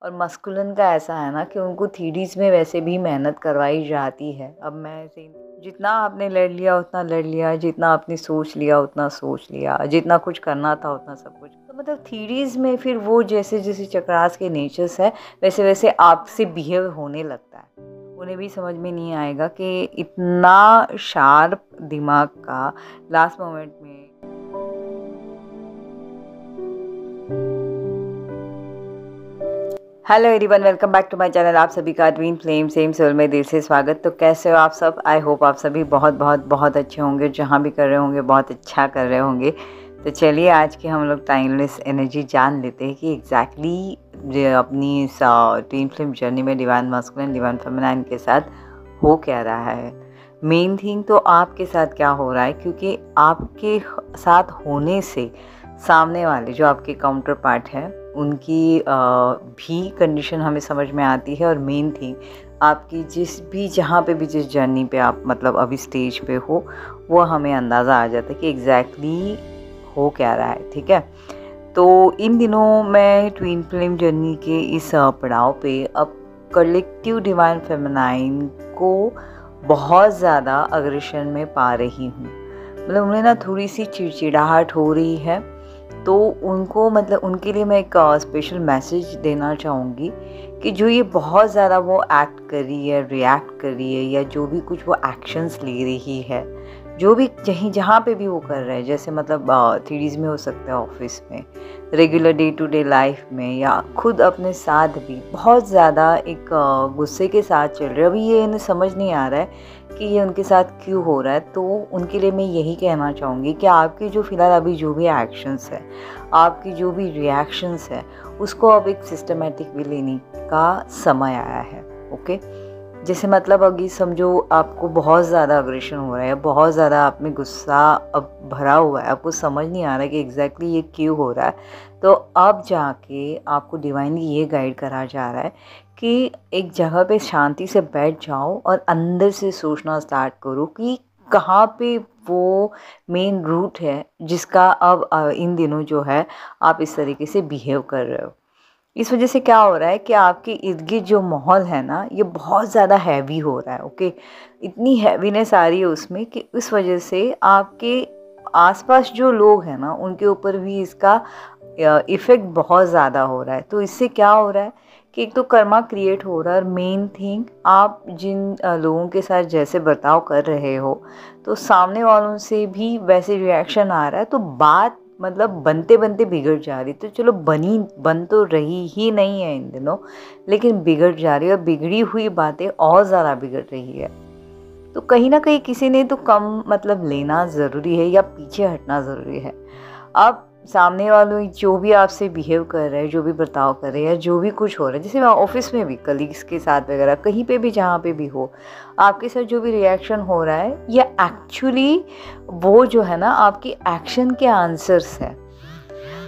और मस्कुलिन का ऐसा है ना कि उनको थीडीज़ में वैसे भी मेहनत करवाई जाती है। अब मैं ऐसे जितना आपने लड़ लिया उतना लड़ लिया, जितना आपने सोच लिया उतना सोच लिया, जितना कुछ करना था उतना सब कुछ। तो मतलब थीडीज़ में फिर वो जैसे जैसे चक्रास के नेचर्स है वैसे वैसे आपसे बिहेव होने लगता है। उन्हें भी समझ में नहीं आएगा कि इतना शार्प दिमाग का लास्ट मोमेंट में। Hello everyone, welcome back to my channel. आप सभी का ट्विन फ्लेम सेम सोल में दिल से स्वागत। तो कैसे हो आप सब? आई होप आप सभी बहुत बहुत बहुत अच्छे होंगे, जहाँ भी कर रहे होंगे बहुत अच्छा कर रहे होंगे। तो चलिए आज के हम लोग टाइमलेस एनर्जी जान लेते हैं कि एग्जैक्टली अपनी इस ट्विन फ्लेम जर्नी में डिवाइन मास्कुलिन डिवाइन फेमिनाइन के साथ हो क्या रहा है। मेन थिंग तो आपके साथ क्या हो रहा है, क्योंकि आपके साथ होने से सामने वाले जो आपके काउंटर पार्ट है उनकी भी कंडीशन हमें समझ में आती है। और मेन थिंग आपकी जहाँ पे भी जिस जर्नी पे आप मतलब अभी स्टेज पे हो वो हमें अंदाज़ा आ जाता है कि एग्जैक्टली हो क्या रहा है। ठीक है, तो इन दिनों मैं ट्विन फ्लेम जर्नी के इस पड़ाव पे अब कलेक्टिव डिवाइन फेमिनाइन को बहुत ज़्यादा अग्रेशन में पा रही हूँ। मतलब उन्हें ना थोड़ी सी चिड़चिड़ाहट हो रही है। तो उनको मतलब उनके लिए मैं एक स्पेशल मैसेज देना चाहूँगी कि जो ये बहुत ज़्यादा वो एक्ट कर रही है, रिएक्ट कर रही है, या जो भी कुछ वो एक्शंस ले रही है, जो भी जहाँ पे भी वो कर रहे हैं, जैसे मतलब थीडीज़ में हो सकता है, ऑफिस में, regular day to day life में, या खुद अपने साथ भी बहुत ज़्यादा एक गुस्से के साथ चल रहे हैं। अभी ये इन्हें समझ नहीं आ रहा है कि ये उनके साथ क्यों हो रहा है। तो उनके लिए मैं यही कहना चाहूँगी कि आपके जो फ़िलहाल अभी जो भी एक्शंस है, आपकी जो भी रिएक्शंस है, उसको अब एक सिस्टमेटिक वे लेने का समय आया है। ओके, जैसे मतलब अभी समझो आपको बहुत ज़्यादा अग्रेशन हो रहा है, बहुत ज़्यादा आप में गुस्सा अब भरा हुआ है, आपको समझ नहीं आ रहा है कि एग्जैक्टली ये क्यों हो रहा है। तो अब जाके आपको डिवाइनली ये गाइड करा जा रहा है कि एक जगह पे शांति से बैठ जाओ और अंदर से सोचना स्टार्ट करो कि कहाँ पे वो मेन रूट है जिसका अब इन दिनों जो है आप इस तरीके से बिहेव कर रहे हो। इस वजह से क्या हो रहा है कि आपके इर्द गिर्द जो माहौल है ना, ये बहुत ज़्यादा हैवी हो रहा है। ओके, इतनी हैवीनेस आ रही है उसमें कि इस वजह से आपके आसपास जो लोग हैं ना उनके ऊपर भी इसका इफ़ेक्ट बहुत ज़्यादा हो रहा है। तो इससे क्या हो रहा है कि एक तो कर्मा क्रिएट हो रहा है, और मेन थिंग आप जिन लोगों के साथ जैसे बर्ताव कर रहे हो तो सामने वालों से भी वैसे रिएक्शन आ रहा है। तो बात मतलब बनते बनते बिगड़ जा रही। तो चलो बन तो रही ही नहीं है इन दिनों, लेकिन बिगड़ जा रही है, और बिगड़ी हुई बातें और ज़्यादा बिगड़ रही है। तो कहीं ना कहीं किसी ने तो कम मतलब लेना ज़रूरी है या पीछे हटना ज़रूरी है। अब सामने वालों जो भी आपसे बिहेव कर रहे हैं, जो भी बर्ताव कर रहे हैं, जो भी कुछ हो रहा है, जैसे ऑफिस में भी कलीग्स के साथ वगैरह कहीं पे भी जहाँ पे भी हो, आपके साथ जो भी रिएक्शन हो रहा है, ये एक्चुअली वो जो है ना आपकी एक्शन के आंसर्स है।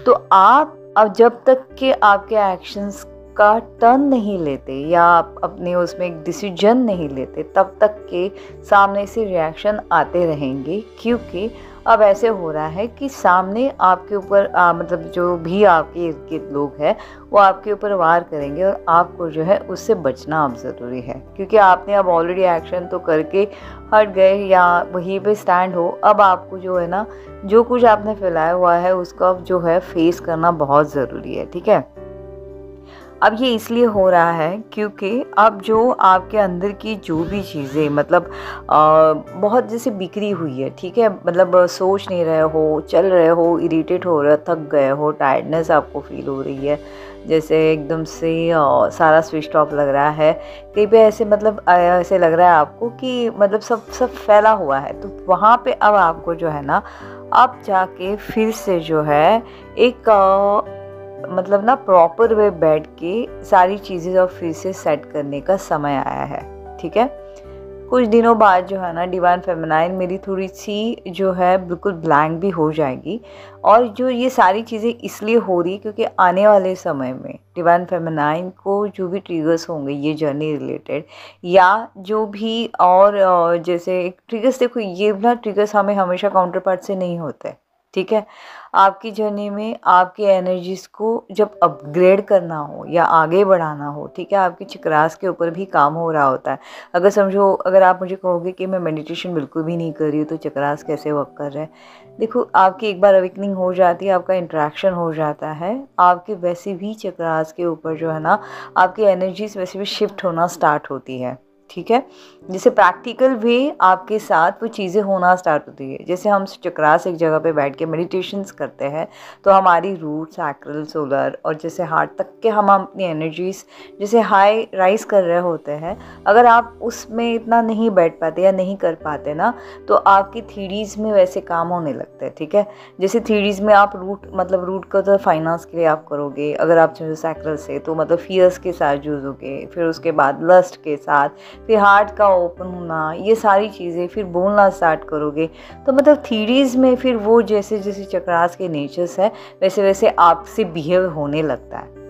तो आप अब जब तक कि आपके एक्शंस का टर्न नहीं लेते या आप अपने उसमें एक डिसीजन नहीं लेते, तब तक के सामने से रिएक्शन आते रहेंगे। क्योंकि अब ऐसे हो रहा है कि सामने आपके ऊपर मतलब जो भी आपके इर्द गिर्द लोग हैं वो आपके ऊपर वार करेंगे, और आपको जो है उससे बचना अब ज़रूरी है। क्योंकि आपने अब ऑलरेडी एक्शन तो करके हट गए या वहीं पे स्टैंड हो। अब आपको जो है ना, जो कुछ आपने फैलाया हुआ है उसका अब जो है फेस करना बहुत ज़रूरी है। ठीक है, अब ये इसलिए हो रहा है क्योंकि अब जो आपके अंदर की जो भी चीज़ें मतलब बहुत जैसे बिखरी हुई है। ठीक है, मतलब सोच नहीं रहे हो, चल रहे हो, इरिटेट हो रहे हो, थक गए हो, टायर्डनेस आपको फील हो रही है, जैसे एकदम से सारा स्विच ऑफ लग रहा है। कहीं पे ऐसे मतलब ऐसे लग रहा है आपको कि मतलब सब फैला हुआ है। तो वहाँ पे अब आपको जो है ना, अब जाके फिर से जो है एक मतलब ना प्रॉपर वे बैठ के सारी चीज़ें और फिर से सेट करने का समय आया है। ठीक है, कुछ दिनों बाद जो है ना डिवाइन फेमिनाइन मेरी थोड़ी सी जो है बिल्कुल ब्लैंक भी हो जाएगी। और जो ये सारी चीज़ें इसलिए हो रही क्योंकि आने वाले समय में डिवाइन फेमिनाइन को जो भी ट्रिगर्स होंगे ये जर्नी रिलेटेड, या जो भी और जैसे ट्रिगर्स, देखो ये ना ट्रिगर्स हमें हमेशा काउंटर पार्ट से नहीं होते। ठीक है। आपकी जर्नी में आपकी एनर्जीज़ को जब अपग्रेड करना हो या आगे बढ़ाना हो, ठीक है, आपके चक्रास के ऊपर भी काम हो रहा होता है। अगर समझो, अगर आप मुझे कहोगे कि मैं मेडिटेशन बिल्कुल भी नहीं कर रही हूँ तो चक्रास कैसे वर्क कर रहे हैं, देखो आपकी एक बार अवेकनिंग हो जाती है, आपका इंटरेक्शन हो जाता है, आपके वैसे भी चक्रास के ऊपर जो है ना आपकी एनर्जीज वैसे भी शिफ्ट होना स्टार्ट होती है। ठीक है, जैसे प्रैक्टिकल वे आपके साथ वो चीज़ें होना स्टार्ट होती है। जैसे हम चक्रास एक जगह पे बैठ के मेडिटेशंस करते हैं तो हमारी रूट, सैक्रल, सोलर और जैसे हार्ट तक के हम अपनी एनर्जीज जैसे हाई राइज कर रहे होते हैं। अगर आप उसमें इतना नहीं बैठ पाते या नहीं कर पाते ना तो आपकी थीरीज में वैसे काम होने लगता है। ठीक है, जैसे थीरीज में आप रूट का तो फाइनेंस के लिए आप करोगे, अगर आप जो सैक्रल से तो मतलब फियर्स के साथ जूझोगे, फिर उसके बाद लस्ट के साथ, फिर हार्ट का ओपन होना, ये सारी चीज़ें, फिर बोलना स्टार्ट करोगे। तो मतलब थीरीज में फिर वो जैसे जैसे चक्रास के नेचर्स है वैसे वैसे आपसे बिहेव होने लगता है।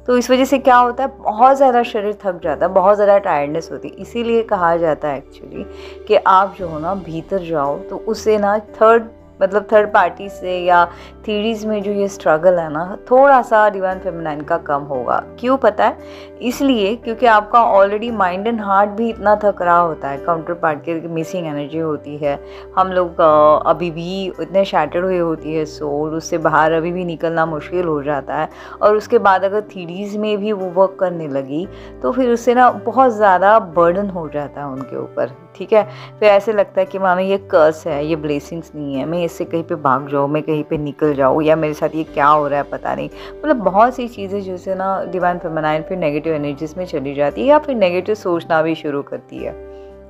तो इस वजह से क्या होता है, बहुत ज़्यादा शरीर थक जाता है, बहुत ज़्यादा टायर्डनेस होती है। इसीलिए कहा जाता है एक्चुअली कि आप जो हो ना भीतर जाओ तो उससे ना थर्ड पार्टी से या थीरीज में जो ये स्ट्रगल है ना थोड़ा सा डिवाइन फेमिनाइन का कम होगा। क्यों पता है? इसलिए क्योंकि आपका ऑलरेडी माइंड एंड हार्ट भी इतना थक रहा होता है, काउंटर पार्ट की मिसिंग एनर्जी होती है। हम लोग अभी भी इतने शैटर्ड हुए होती है सोल, उससे बाहर अभी भी निकलना मुश्किल हो जाता है। और उसके बाद अगर थीरीज में भी वो वर्क करने लगी तो फिर उससे ना बहुत ज़्यादा बर्डन हो जाता है उनके ऊपर। ठीक है, फिर ऐसे लगता है कि मानो ये कर्स है, ये ब्लेसिंग्स नहीं है, मैं इससे कहीं पे भाग जाऊँ, मैं कहीं पे निकल जाऊँ, या मेरे साथ ये क्या हो रहा है पता नहीं। मतलब बहुत सी चीज़ें जैसे ना डिवाइन फेमिनाइन फिर नेगेटिव एनर्जीज में चली जाती है या फिर नेगेटिव सोचना भी शुरू करती है।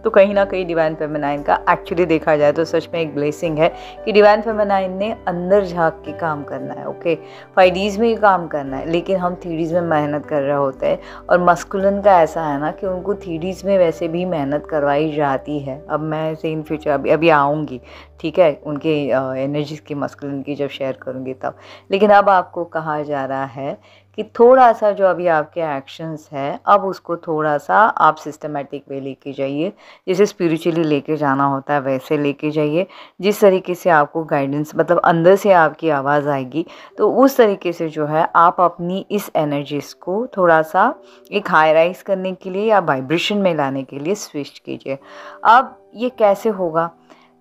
तो कहीं ना कहीं डिवाइन फेमिनाइन का एक्चुअली देखा जाए तो सच में एक ब्लेसिंग है कि डिवाइन फेमिनाइन ने अंदर झांक के काम करना है। ओके, 5Ds में ही काम करना है, लेकिन हम 3Ds में मेहनत कर रहे होते हैं। और मस्कुलिन का ऐसा है ना कि उनको 3Ds में वैसे भी मेहनत करवाई जाती है। अब मैं इसे इन फ्यूचर अभी आऊँगी, ठीक है, उनके एनर्जीज की मस्कुलिन की जब शेयर करूँगी तब। लेकिन अब आपको कहा जा रहा है कि थोड़ा सा जो अभी आपके एक्शंस है अब उसको थोड़ा सा आप सिस्टमेटिक वे लेके जाइए, जैसे स्पिरिचुअली लेके जाना होता है वैसे लेके जाइए। जिस तरीके से आपको गाइडेंस मतलब अंदर से आपकी आवाज़ आएगी तो उस तरीके से जो है आप अपनी इस एनर्जीज को थोड़ा सा एक हाई राइज करने के लिए या वाइब्रेशन में लाने के लिए स्विच कीजिए। अब ये कैसे होगा?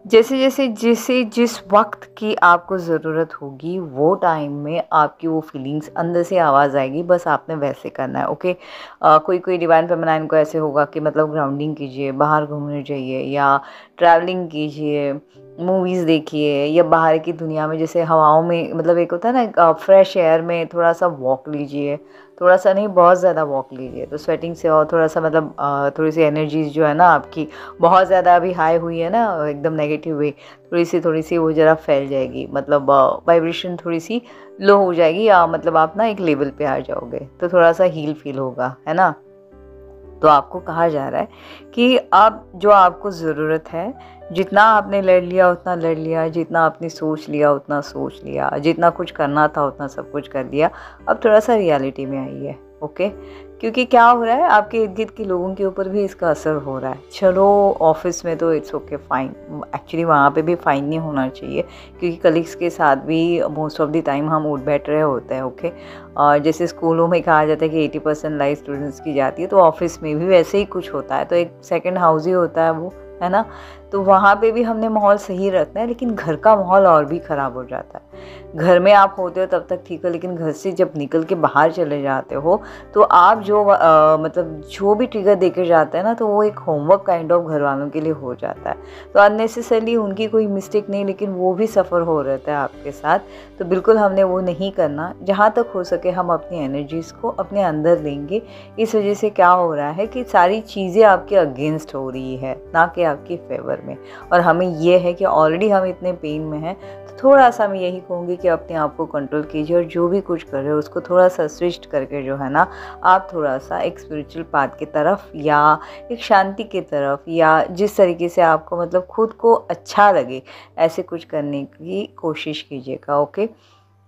जैसे जैसे जैसे जिस वक्त की आपको ज़रूरत होगी वो टाइम में आपकी वो फीलिंग्स अंदर से आवाज़ आएगी, बस आपने वैसे करना है। ओके, कोई कोई डिवाइन फेमिनाइन को ऐसे होगा कि मतलब ग्राउंडिंग कीजिए, बाहर घूमने जाइए या ट्रैवलिंग कीजिए, मूवीज़ देखिए, या बाहर की दुनिया में जैसे हवाओं में मतलब एक होता है ना फ्रेश एयर में थोड़ा सा वॉक लीजिए, थोड़ा सा नहीं बहुत ज़्यादा वॉक लीजिए तो स्वेटिंग से और थोड़ा सा मतलब थोड़ी सी एनर्जीज जो है ना आपकी बहुत ज़्यादा अभी हाई हुई है ना एकदम नेगेटिव वे, थोड़ी सी वो ज़रा फैल जाएगी, मतलब वाइब्रेशन थोड़ी सी लो हो जाएगी या मतलब आप ना एक लेवल पे आ जाओगे तो थोड़ा सा हील फील होगा, है ना। तो आपको कहा जा रहा है कि अब जो आपको ज़रूरत है, जितना आपने लड़ लिया उतना लड़ लिया, जितना आपने सोच लिया उतना सोच लिया, जितना कुछ करना था उतना सब कुछ कर लिया, अब थोड़ा सा रियलिटी में आइए। ओके, क्योंकि क्या हो रहा है आपके इर्द गिर्द के लोगों के ऊपर भी इसका असर हो रहा है। चलो ऑफिस में तो इट्स ओके फाइन, एक्चुअली वहाँ पे भी फाइन नहीं होना चाहिए क्योंकि कलीग्स के साथ भी मोस्ट ऑफ द टाइम हम उठ बैठ रहे होते हैं। ओके, जैसे स्कूलों में कहा जाता है कि 80% लाइफ स्टूडेंट्स की जाती है, तो ऑफिस में भी वैसे ही कुछ होता है, तो एक सेकेंड हाउस ही होता है वो, है ना। तो वहाँ पे भी हमने माहौल सही रखना है, लेकिन घर का माहौल और भी ख़राब हो जाता है। घर में आप होते हो तब तक ठीक है, लेकिन घर से जब निकल के बाहर चले जाते हो तो आप जो मतलब जो भी ट्रिगर देके जाते हैं ना तो वो एक होमवर्क काइंड ऑफ घर वालों के लिए हो जाता है। तो अननेसेसरली उनकी कोई मिस्टेक नहीं, लेकिन वो भी सफ़र हो रहता है आपके साथ, तो बिल्कुल हमने वो नहीं करना। जहाँ तक हो सके हम अपनी एनर्जीज़ को अपने अंदर लेंगे। इस वजह से क्या हो रहा है कि सारी चीज़ें आपके अगेंस्ट हो रही है, ना कि आपकी फेवर में। और हमें ये है कि ऑलरेडी हम इतने पेन में हैं, तो थोड़ा सा मैं यही कहूँगी कि अपने आप को कंट्रोल कीजिए और जो भी कुछ कर रहे हो उसको थोड़ा सा स्विच करके जो है ना आप थोड़ा सा एक स्पिरिचुअल पाथ की तरफ या एक शांति की तरफ या जिस तरीके से आपको मतलब खुद को अच्छा लगे ऐसे कुछ करने की कोशिश कीजिएगा। ओके,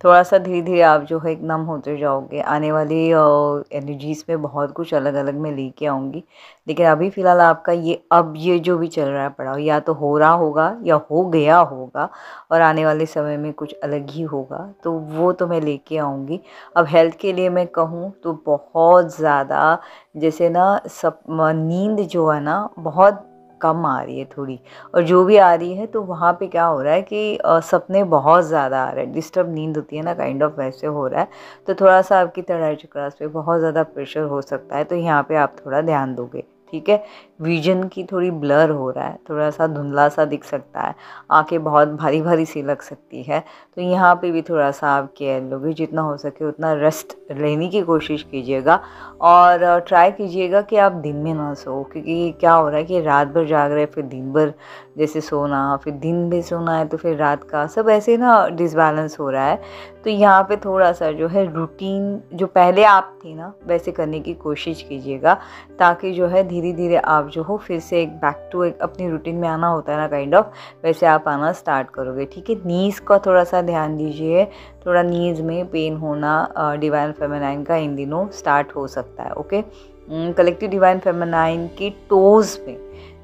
थोड़ा सा धीरे धीरे आप जो है एकदम होते जाओगे। आने वाली एनर्जीज़ में बहुत कुछ अलग अलग मैं लेके आऊँगी, लेकिन अभी फ़िलहाल आपका ये जो भी चल रहा है पड़ाव, या तो हो रहा होगा या हो गया होगा, और आने वाले समय में कुछ अलग ही होगा, तो वो तो मैं लेके आऊँगी। अब हेल्थ के लिए मैं कहूँ तो बहुत ज़्यादा, जैसे ना सब नींद जो है ना बहुत कम आ रही है थोड़ी, और जो भी आ रही है तो वहाँ पे क्या हो रहा है कि सपने बहुत ज़्यादा आ रहे हैं, डिस्टर्ब नींद होती है ना, काइंड ऑफ वैसे हो रहा है। तो थोड़ा सा आपकी तड़ाई चक्रास पे बहुत ज़्यादा प्रेशर हो सकता है, तो यहाँ पे आप थोड़ा ध्यान दोगे, ठीक है। विजन की थोड़ी ब्लर हो रहा है, थोड़ा सा धुंधला सा दिख सकता है, आंखें बहुत भारी भारी सी लग सकती है, तो यहाँ पे भी थोड़ा सा आप केयर लोगे। जितना हो सके उतना रेस्ट लेने की कोशिश कीजिएगा, और ट्राई कीजिएगा कि आप दिन में ना सो, क्योंकि क्या हो रहा है कि रात भर जाग रहे हैं, फिर दिन भर जैसे सोना, फिर दिन में सोना है तो फिर रात का, सब ऐसे ना डिसबैलेंस हो रहा है। तो यहाँ पे थोड़ा सा जो है रूटीन जो पहले आप थी ना वैसे करने की कोशिश कीजिएगा, ताकि जो है धीरे धीरे आप जो हो फिर से एक बैक टू एक अपनी रूटीन में आना होता है ना, काइंड ऑफ वैसे आप आना स्टार्ट करोगे, ठीक है। नीज़ का थोड़ा सा ध्यान दीजिए, थोड़ा नीज़ में पेन होना डिवाइन फेमिनाइन का इन दिनों स्टार्ट हो सकता है, ओके। कलेक्टिव डिवाइन फेमिनाइन की टोज़ में,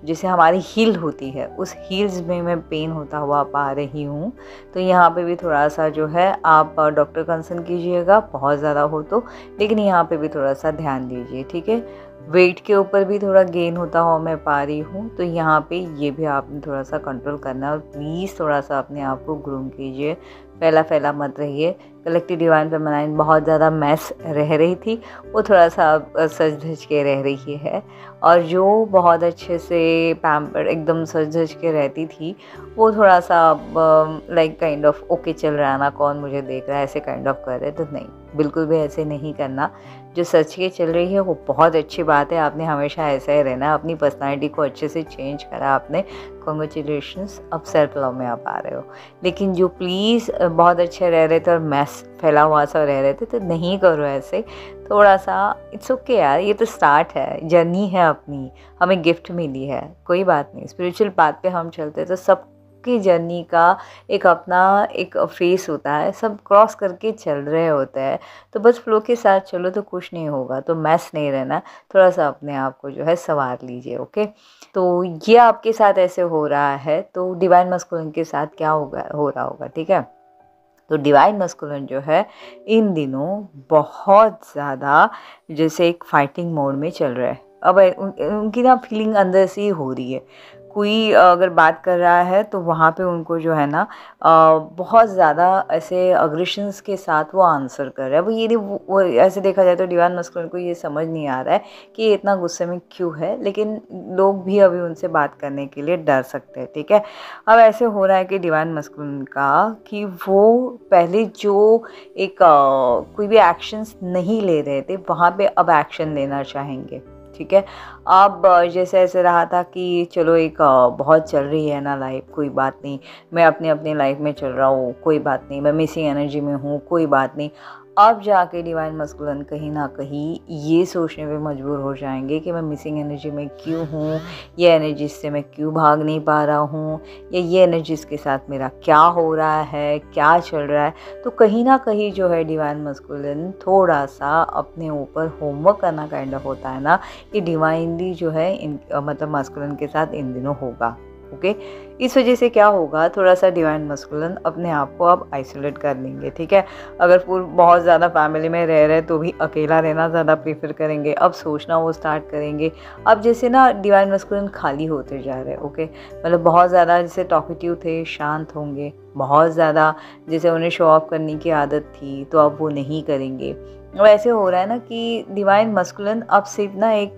जैसे हमारी हील होती है, उस हील्स में मैं पेन होता हुआ पा रही हूँ। तो यहाँ पे भी थोड़ा सा जो है आप डॉक्टर कंसल्ट कीजिएगा, बहुत ज़्यादा हो तो, लेकिन यहाँ पे भी थोड़ा सा ध्यान दीजिए, ठीक है। वेट के ऊपर भी थोड़ा गेन होता हुआ मैं पा रही हूँ, तो यहाँ पे ये भी आपने थोड़ा सा कंट्रोल करना है, और प्लीज़ थोड़ा सा अपने आप को ग्रूम कीजिए, फैला फैला मत रहिए। कलेक्टिव डिवाइन फेमिनाइन बहुत ज़्यादा मैस रह रही थी, वो थोड़ा सा सज धज के रह रही है, और जो बहुत अच्छे से पैम्पर एकदम सज धज के रहती थी, वो थोड़ा सा लाइक काइंड ऑफ ओके चल रहा है ना, कौन मुझे देख रहा है, ऐसे काइंड ऑफ कर रहे। तो नहीं, बिल्कुल भी ऐसे नहीं करना। जो सच के चल रही है वो बहुत अच्छी बात है, आपने हमेशा ऐसा ही रहना है। अपनी पर्सनालिटी को अच्छे से चेंज करा आपने, कॉन्ग्रेचुलेशंस, अब सेल्फ लव में आप आ रहे हो। लेकिन जो प्लीज़ बहुत अच्छे रह रहे थे और मैस फैला हुआ सा रह रहे थे, तो नहीं करो ऐसे, थोड़ा सा इट्स ओके यार, ये तो स्टार्ट है, जर्नी है अपनी, हमें गिफ्ट मिली है, कोई बात नहीं। स्पिरिचुअल पाथ पे हम चलते तो सब की जर्नी का एक अपना एक फेस होता है, सब क्रॉस करके चल रहे होते हैं, तो बस फ्लो के साथ चलो तो कुछ नहीं होगा, तो मैस नहीं रहना, थोड़ा सा अपने आप को जो है संवार लीजिए, ओके। तो ये आपके साथ ऐसे हो रहा है, तो डिवाइन मस्कुलिन के साथ क्या हो रहा होगा, ठीक है। तो डिवाइन मस्कुलिन जो है इन दिनों बहुत ज़्यादा जैसे एक फाइटिंग मोड में चल रहा है। अब उनकी ना फीलिंग अंदर से ही हो रही है, कोई अगर बात कर रहा है तो वहाँ पे उनको जो है ना बहुत ज़्यादा ऐसे अग्रेशंस के साथ वो आंसर कर रहा है। वो ऐसे देखा जाए तो डिवाइन मस्कुलिन को ये समझ नहीं आ रहा है कि ये इतना गुस्से में क्यों है, लेकिन लोग भी अभी उनसे बात करने के लिए डर सकते हैं, ठीक है। अब ऐसे हो रहा है कि डिवाइन मस्कुलिन का कि वो पहले जो एक कोई भी एक्शंस नहीं ले रहे थे, वहाँ पे अब एक्शन लेना चाहेंगे, ठीक है। अब जैसे ऐसे रहा था कि चलो एक बहुत चल रही है ना लाइफ, कोई बात नहीं, मैं अपनी लाइफ में चल रहा हूँ, कोई बात नहीं, मैं मिसिंग एनर्जी में हूँ, कोई बात नहीं। अब जाके डिवाइन मस्कुलिन कहीं ना कहीं ये सोचने पे मजबूर हो जाएंगे कि मैं मिसिंग एनर्जी में क्यों हूँ, ये एनर्जी से मैं क्यों भाग नहीं पा रहा हूँ, या ये एनर्जीज के साथ मेरा क्या हो रहा है, क्या चल रहा है। तो कहीं ना कहीं जो है डिवाइन मस्कुलिन थोड़ा सा अपने ऊपर होमवर्क करना काइंड ऑफ होता है ना, कि डिवाइनली जो है मतलब मस्कुलिन के साथ इन दिनों होगा, ओके। इस वजह से क्या होगा, थोड़ा सा डिवाइन मस्कुलिन अपने आप को अब आइसोलेट कर लेंगे, ठीक है। अगर बहुत ज़्यादा फैमिली में रह रहे तो भी अकेला रहना ज़्यादा प्रीफर करेंगे, अब सोचना वो स्टार्ट करेंगे। अब जैसे ना डिवाइन मस्कुलिन खाली होते जा रहे हैं, ओके। मतलब बहुत ज़्यादा जैसे टॉकेटिव थे, शांत होंगे, बहुत ज़्यादा जैसे उन्हें शो ऑफ करने की आदत थी तो अब वो नहीं करेंगे। अब ऐसे हो रहा है ना कि डिवाइन मस्कुलिन अब सिर्फ ना एक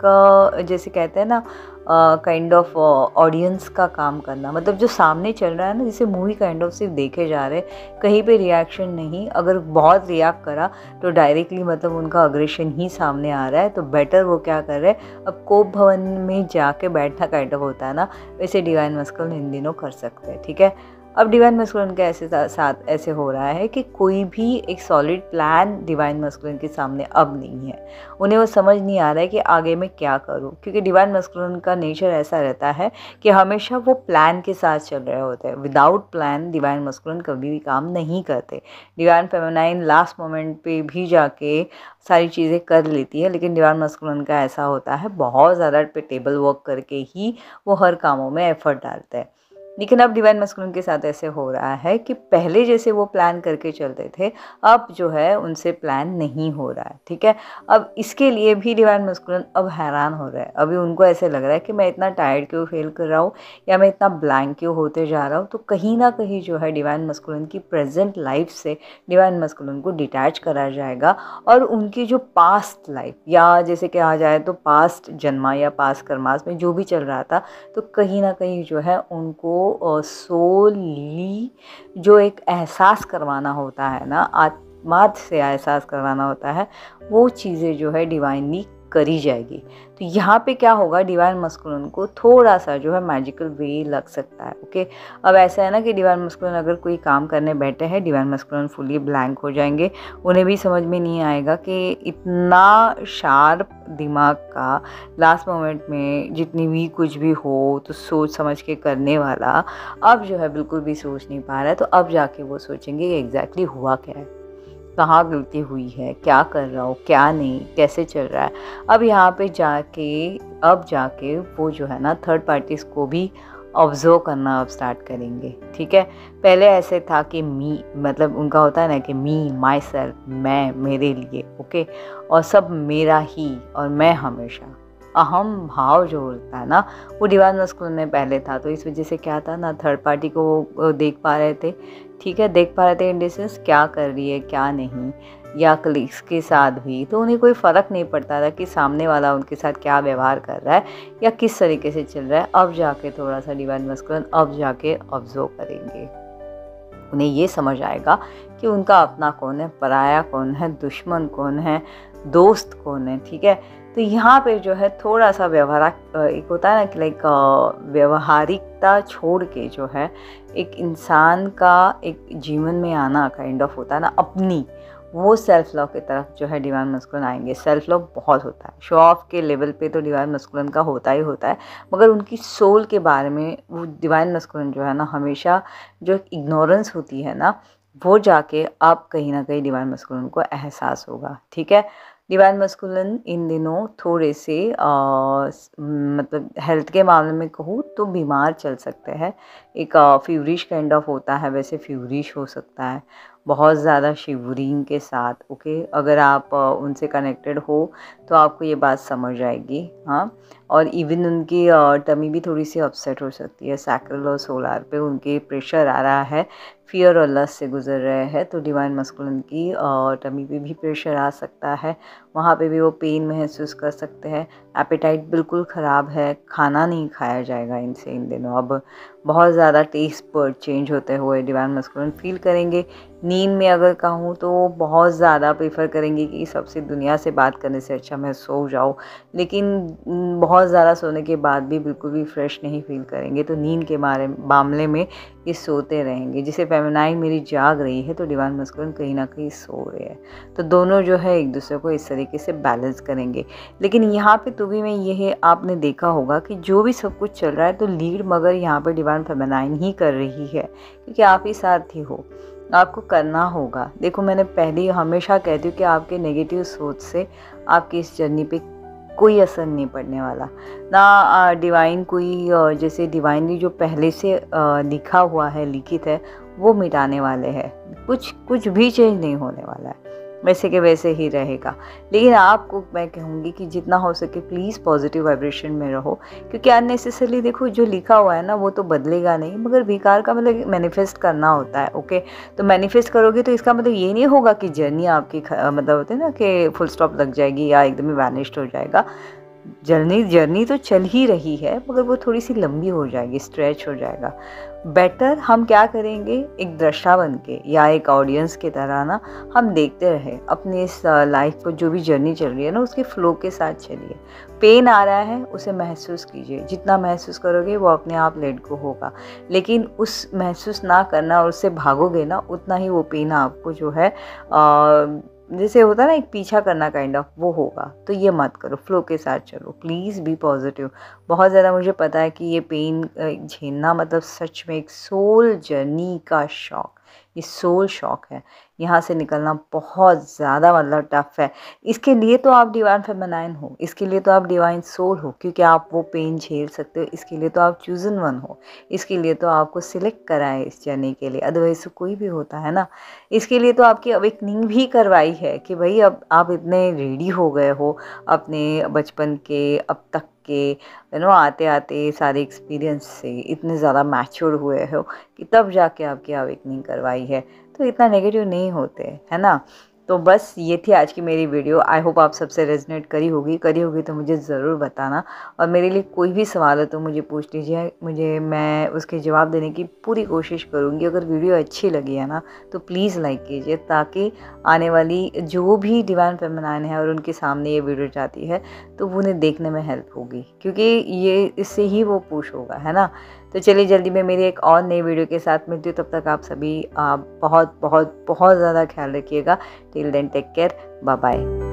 जैसे कहते हैं ना काइंड ऑफ ऑडियंस का काम करना, मतलब जो सामने चल रहा है ना, जैसे मूवी काइंड ऑफ सिर्फ देखे जा रहे, कहीं पे रिएक्शन नहीं। अगर बहुत रिएक्ट करा तो डायरेक्टली मतलब उनका अग्रेशन ही सामने आ रहा है, तो बेटर वो क्या कर रहे हैं, अब कोप भवन में जाके बैठना काइंड ऑफ होता है ना, वैसे डिवाइन मस्कुलिन इन दिनों कर सकते हैं, ठीक है। अब डिवाइन मस्कुलिन के ऐसे साथ ऐसे हो रहा है कि कोई भी एक सॉलिड प्लान डिवाइन मस्कुलिन के सामने अब नहीं है। उन्हें वो समझ नहीं आ रहा है कि आगे मैं क्या करूं, क्योंकि डिवाइन मस्कुलिन का नेचर ऐसा रहता है कि हमेशा वो प्लान के साथ चल रहे होते हैं। विदाउट प्लान डिवाइन मस्कुलिन कभी भी काम नहीं करते। डिवाइन फेमिनाइन लास्ट मोमेंट पे भी जाके सारी चीज़ें कर लेती है, लेकिन डिवाइन मस्कुलिन का ऐसा होता है बहुत ज़्यादा टेबल वर्क करके ही वो हर कामों में एफर्ट डालते हैं। लेकिन अब डिवाइन मस्कुलिन के साथ ऐसे हो रहा है कि पहले जैसे वो प्लान करके चलते थे, अब जो है उनसे प्लान नहीं हो रहा है। ठीक है, अब इसके लिए भी डिवाइन मस्कुलिन अब हैरान हो रहा है। अभी उनको ऐसे लग रहा है कि मैं इतना टायर्ड क्यों फील कर रहा हूँ या मैं इतना ब्लैंक क्यों होते जा रहा हूँ। तो कहीं ना कहीं जो है डिवाइन मस्कुलिन की प्रेजेंट लाइफ से डिवाइन मस्कुलिन को डिटैच करा जाएगा और उनकी जो पास्ट लाइफ या जैसे कहा जाए तो पास्ट जन्मा या पास्ट कर्मास में जो भी चल रहा था, तो कहीं ना कहीं जो है उनको सोली जो एक एहसास करवाना होता है ना, आत्मार्थ से एहसास करवाना होता है, वो चीज़ें जो है डिवाइनली करी जाएगी। तो यहाँ पे क्या होगा, डिवाइन मस्कुलिन को थोड़ा सा जो है मैजिकल वे लग सकता है। ओके, अब ऐसा है ना कि डिवाइन मस्कुलिन अगर कोई काम करने बैठे हैं, डिवाइन मस्कुलिन फुली ब्लैंक हो जाएंगे। उन्हें भी समझ में नहीं आएगा कि इतना शार्प दिमाग का लास्ट मोमेंट में जितनी भी कुछ भी हो तो सोच समझ के करने वाला अब जो है बिल्कुल भी सोच नहीं पा रहा है। तो अब जाके वो सोचेंगे कि एग्जैक्टली हुआ क्या है, कहाँ गलती हुई है, क्या कर रहा हूँ, क्या नहीं, कैसे चल रहा है। अब यहाँ पे जाके वो जो है ना थर्ड पार्टीज़ को भी ऑब्जर्व करना अब स्टार्ट करेंगे। ठीक है, पहले ऐसे था कि मी मतलब उनका होता है ना कि मी, माई सेल्फ, मैं, मेरे लिए, ओके, और सब मेरा ही और मैं हमेशा, अहम भाव जो होता है ना वो डिवाइन मस्कुलिन में पहले था। तो इस वजह से क्या था ना, थर्ड पार्टी को वो देख पा रहे थे। ठीक है, देख पा रहे थे इन द सेंस क्या कर रही है क्या नहीं, या कलीग्स के साथ भी। तो उन्हें कोई फ़र्क नहीं पड़ता था कि सामने वाला उनके साथ क्या व्यवहार कर रहा है या किस तरीके से चल रहा है। अब जाके थोड़ा सा डिवाइन मस्कुलिन अब जाके ऑब्जर्व करेंगे। उन्हें ये समझ आएगा कि उनका अपना कौन है, पराया कौन है, दुश्मन कौन है, दोस्त कौन है। ठीक है, तो यहाँ पे जो है थोड़ा सा एक होता है ना कि लाइक व्यवहारिकता छोड़ के जो है एक इंसान का एक जीवन में आना काइंड ऑफ होता है ना, अपनी वो सेल्फ लव की तरफ जो है डिवाइन मस्कुलिन आएंगे। सेल्फ लव बहुत होता है, शो ऑफ के लेवल पे तो डिवाइन मस्कुलिन का होता ही होता है, मगर उनकी सोल के बारे में वो डिवाइन मस्कुलिन जो है ना हमेशा जो इग्नोरेंस होती है ना, वो जाके अब कहीं ना कहीं डिवाइन मस्कुलिन को एहसास होगा। ठीक है, डिवाइन मस्कुलिन इन दिनों थोड़े से मतलब हेल्थ के मामले में कहूँ तो बीमार चल सकते हैं। एक फ्यूरिश काइंड ऑफ होता है, वैसे फ्यूरिश हो सकता है बहुत ज़्यादा शिवरिंग के साथ। ओके, अगर आप उनसे कनेक्टेड हो तो आपको ये बात समझ आएगी। हाँ, और इवन उनकी टमी भी थोड़ी सी अपसेट हो सकती है। सैक्रल और सोलार पे उनके प्रेशर आ रहा है, फियर और लस्ट से गुजर रहे हैं, तो डिवाइन मस्कुलिन की टमी पे भी प्रेशर आ सकता है। वहाँ पे भी वो पेन महसूस कर सकते हैं। एपेटाइट बिल्कुल ख़राब है, खाना नहीं खाया जाएगा इनसे इन दिनों। अब बहुत ज़्यादा टेस्ट बर्ड चेंज होते हुए डिवाइन मस्कुलिन फील करेंगे। नींद में अगर कहूँ तो बहुत ज़्यादा प्रेफर करेंगे कि सबसे दुनिया से बात करने से अच्छा मैं सो जाऊँ, लेकिन बहुत ज़्यादा सोने के बाद भी बिल्कुल भी फ्रेश नहीं फील करेंगे। तो नींद के मामले में ये सोते रहेंगे। जैसे फेमिनाइन मेरी जाग रही है तो डिवाइन मस्कुलिन कहीं ना कहीं सो रहे हैं, तो दोनों जो है एक दूसरे को इस तरीके से बैलेंस करेंगे। लेकिन यहाँ पे तो भी मैं ये आपने देखा होगा कि जो भी सब कुछ चल रहा है तो लीड मगर यहाँ पर डिवाइन फेमिनाइन ही कर रही है, क्योंकि आप ही सारथी हो, आपको करना होगा। देखो, मैंने पहले हमेशा कहती हूँ कि आपके नेगेटिव सोच से आपकी इस जर्नी पे कोई असर नहीं पड़ने वाला ना। डिवाइन कोई जैसे डिवाइनली जो पहले से लिखा हुआ है, लिखित है, वो मिटाने वाले हैं। कुछ भी चेंज नहीं होने वाला है, वैसे के वैसे ही रहेगा। लेकिन आपको मैं कहूँगी कि जितना हो सके प्लीज़ पॉजिटिव वाइब्रेशन में रहो, क्योंकि अननेसेसरली देखो जो लिखा हुआ है ना वो तो बदलेगा नहीं, मगर विकार का मतलब मैनिफेस्ट करना होता है। ओके, तो मैनिफेस्ट करोगे तो इसका मतलब ये नहीं होगा कि जर्नी आपकी मतलब होते हैं ना कि फुल स्टॉप लग जाएगी या एकदम ही वैनिश्ड हो जाएगा। जर्नी तो चल ही रही है, मगर वो थोड़ी सी लंबी हो जाएगी, स्ट्रेच हो जाएगा। बेटर हम क्या करेंगे, एक दृष्टा बन के या एक ऑडियंस की तरह ना हम देखते रहे अपनी इस लाइफ को, जो भी जर्नी चल रही है ना उसके फ्लो के साथ चलिए। पेन आ रहा है उसे महसूस कीजिए, जितना महसूस करोगे वो अपने आप लेट गो होगा। लेकिन उस महसूस ना करना और उससे भागोगे ना, उतना ही वो पेन आपको जो है जैसे होता है ना एक पीछा करना काइंड ऑफ, वो होगा। तो ये मत करो, फ्लो के साथ चलो, प्लीज़ बी पॉजिटिव। बहुत ज़्यादा मुझे पता है कि ये पेन झेलना मतलब सच में एक सोल जर्नी का शौक, ये सोल शॉक है। यहाँ से निकलना बहुत ज़्यादा मतलब टफ है। इसके लिए तो आप डिवाइन फेमिनाइन हो, इसके लिए तो आप डिवाइन सोल हो, क्योंकि आप वो पेन झेल सकते हो। इसके लिए तो आप चूजन वन हो, इसके लिए तो आपको सिलेक्ट करा है इस जर्नी के लिए, अदरवाइज तो कोई भी होता है ना। इसके लिए तो आपकी अवेकनिंग भी करवाई है कि भाई अब आप इतने रेडी हो गए हो अपने बचपन के अब तक के आते आते सारे एक्सपीरियंस से इतने ज़्यादा मैच्योर हुए हो कि तब जाके आपकी अवेकनिंग करवाई है। तो इतना नेगेटिव नहीं होते, है ना। तो बस ये थी आज की मेरी वीडियो। आई होप आप सबसे रेजोनेट करी होगी तो मुझे ज़रूर बताना। और मेरे लिए कोई भी सवाल हो तो मुझे पूछ लीजिए, मैं उसके जवाब देने की पूरी कोशिश करूँगी। अगर वीडियो अच्छी लगी है ना तो प्लीज़ लाइक कीजिए, ताकि आने वाली जो भी डिवाइन फेमिनाइन है और उनके सामने ये वीडियो जाती है तो वो उन्हें देखने में हेल्प होगी, क्योंकि ये इससे ही वो पुश होगा, है ना। तो चलिए जल्दी मैं मेरी एक और नई वीडियो के साथ मिलती हूँ। तब तक आप सभी बहुत बहुत बहुत ज़्यादा ख्याल रखिएगा। Till then take care, bye bye.